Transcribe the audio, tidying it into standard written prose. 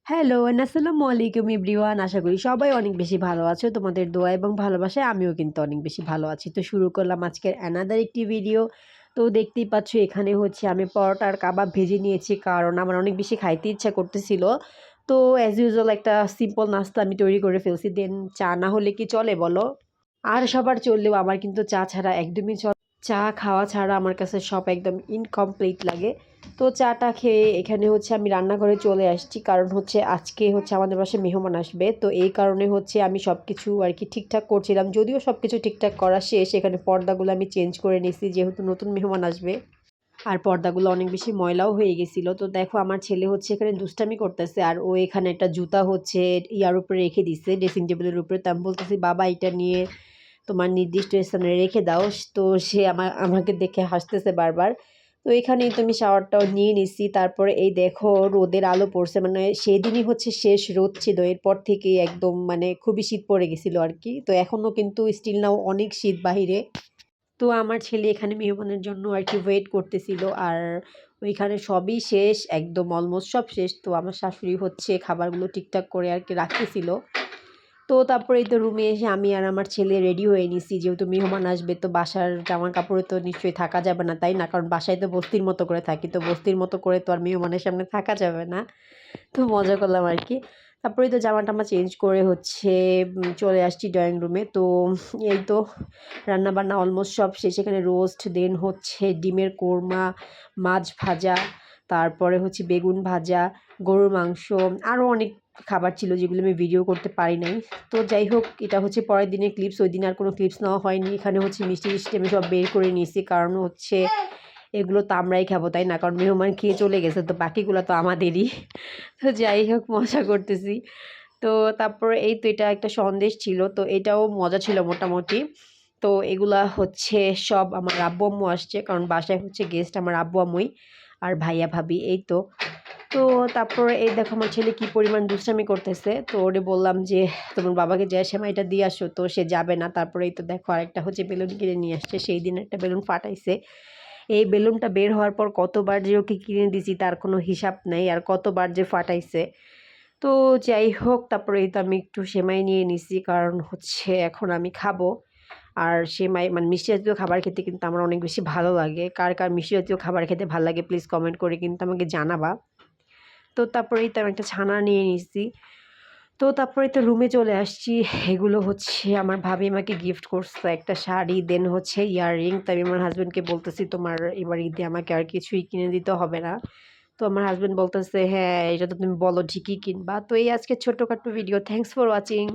Hello and আসসালামু আলাইকুম everyone. আশা করি সবাই অনেক বেশি ভালো আছো। তোমাদের দোয়া এবং ভালোবাসায় আমিও কিন্তু অনেক বেশি ভালো আছি। তো শুরু করলাম আজকের অ্যানাদার একটি ভিডিও। তো দেখতেই পাচ্ছ এখানে হচ্ছে আমি পরোটা আর কাবাব ভেজে নিয়েছি কারণ আমার অনেক বেশি খাইতে ইচ্ছা করতেছিল। তো অ্যাজ ইউজুয়াল একটা সিম্পল নাস্তা আমি তৈরি করে ফেলছি। দেন চা না হলে কি চলে বলো? আর সবার চললেও আমার কিন্তু চা ছাড়া একদমই চা খাওয়া ছাড়া আমার কাছে সব একদম ইনকমপ্লিট লাগে। তো চাটা খেয়ে এখানে হচ্ছে আমি রান্নাঘরে চলে আসছি কারণ হচ্ছে আজকে হচ্ছে আমাদের বাসায় মেহমান আসবে। তো এই কারণে হচ্ছে আমি সব কিছু আর কি ঠিকঠাক করছিলাম, যদিও সব কিছু ঠিকঠাক করা শেষ। এখানে পর্দাগুলো আমি চেঞ্জ করে নিছি যেহেতু নতুন মেহমান আসবে। আর পর্দাগুলো অনেক বেশি ময়লাও হয়ে গেছিলো। তো দেখো আমার ছেলে হচ্ছে এখানে দুষ্টামি করতেছে আর ও এখানে একটা জুতা হচ্ছে ইয়ার উপরে রেখে দিচ্ছে, ড্রেসিং টেবিলের উপরে। তো আমি বলতেছি বাবা এটা নিয়ে তোমার নির্দিষ্ট স্থানে রেখে দাও। তো সে আমাকে দেখে হাসতেছে বারবার। তো এখানেই তো আমি শাওয়ারটাও নিয়ে নিছি। তারপরে এই দেখো রোদের আলো পড়ছে, মানে সেদিনই হচ্ছে শেষ রোদ ছিল, এরপর থেকে একদম মানে খুবই শীত পড়ে গেছিলো আর কি। তো এখনও কিন্তু স্টিল নাও অনেক শীত বাহিরে। তো আমার ছেলে এখানে মেহমানের জন্য আর কি ওয়েট করতেছিল। আর ওইখানে সবই শেষ, একদম অলমোস্ট সব শেষ। তো আমার শাশুড়ি হচ্ছে খাবারগুলো ঠিকঠাক করে আর কি রাখতেছিল। তো তারপরে এই তো রুমে এসে আমি আর আমার ছেলে রেডি হয়ে নিছি, যেহেতু মেহমান আসবে। তো বাসার জামা কাপড়ে তো নিশ্চয়ই থাকা যাবে না, তাই না? কারণ বাসায় তো বস্তির মতো করে থাকি, তো বস্তির মতো করে তো আর মেহমানের সামনে থাকা যাবে না। তো মজা করলাম আর কি। তারপরেই তো জামা টামা চেঞ্জ করে হচ্ছে চলে আসছি ড্রয়িং রুমে। তো এই তো রান্নাবান্না অলমোস্ট সব শেষ। এখানে রোস্ট, দেন হচ্ছে ডিমের কোরমা, মাছ ভাজা, তারপরে হচ্ছে বেগুন ভাজা, গরুর মাংস, আরও অনেক খাবার ছিল যেগুলো আমি ভিডিও করতে পারি নাই। তো যাই হোক, এটা হচ্ছে পরের দিনের ক্লিপস। ওই দিন আর কোনো ক্লিপস নেওয়া হয়নি। এখানে হচ্ছে মিষ্টি টিষ্টি আমি সব বের করে নিয়েছি, কারণ হচ্ছে এগুলো তো আমরাই খাবো, তাই না? কারণ মেহমান খেয়ে চলে গেছে, তো বাকিগুলো তো আমাদেরই। তো যাই হোক, মজা করতেছি। তো তারপরে এই তো এটা একটা সন্দেশ ছিল, তো এটাও মজা ছিল মোটামুটি। তো এগুলা হচ্ছে সব আমার আব্বু আম্মু আসছে, কারণ বাসায় হচ্ছে গেস্ট আমার আব্বু আম্মুই আর ভাইয়া ভাবি, এই তো। তো তারপরে এই দেখো আমার ছেলে কি পরিমাণ দুষ্টামি করতেছে। তো ওরে বললাম যে তোমার বাবাকে যে সেমাইটা দিয়ে আসো, তো সে যাবে না। তারপরে এই তো দেখো আরেকটা হচ্ছে বেলুন কিনে নিয়ে আসছে। সেই দিন একটা বেলুন ফাটাইছে। এই বেলুনটা বের হওয়ার পর কতবার যে ওকে কিনে দিছি তার কোনো হিসাব নেই, আর কতবার যে ফাটাইছে। তো যাই হোক, তারপরে এই তো আমি একটু সেমাই নিয়ে নিছি, কারণ হচ্ছে এখন আমি খাবো। আর সেমাই মানে মিষ্টি জাতীয় খাবার খেতে কিন্তু আমার অনেক বেশি ভালো লাগে। কার কার মিষ্টি জাতীয় খাবার খেতে ভালো লাগে প্লিজ কমেন্ট করে কিন্তু আমাকে জানাবা। তো তারপরেই তো আমি একটা ছানা নিয়ে নিছি। তো তারপরে তো রুমে চলে আসছি। এগুলো হচ্ছে আমার ভাবি আমাকে গিফট করছে, একটা শাড়ি, দেন হচ্ছে ইয়াররিং। তো আমি আমার হাজব্যান্ডকে বলতেছি তোমার এবার ঈদে আমাকে আর কিছুই কিনে দিতে হবে না। তো আমার হাজব্যান্ড বলতেছে হ্যাঁ এটা তো তুমি বলো ঠিকই কিনবা। তো এই আজকে ছোট্টখাট্টো ভিডিও। Thanks for watching.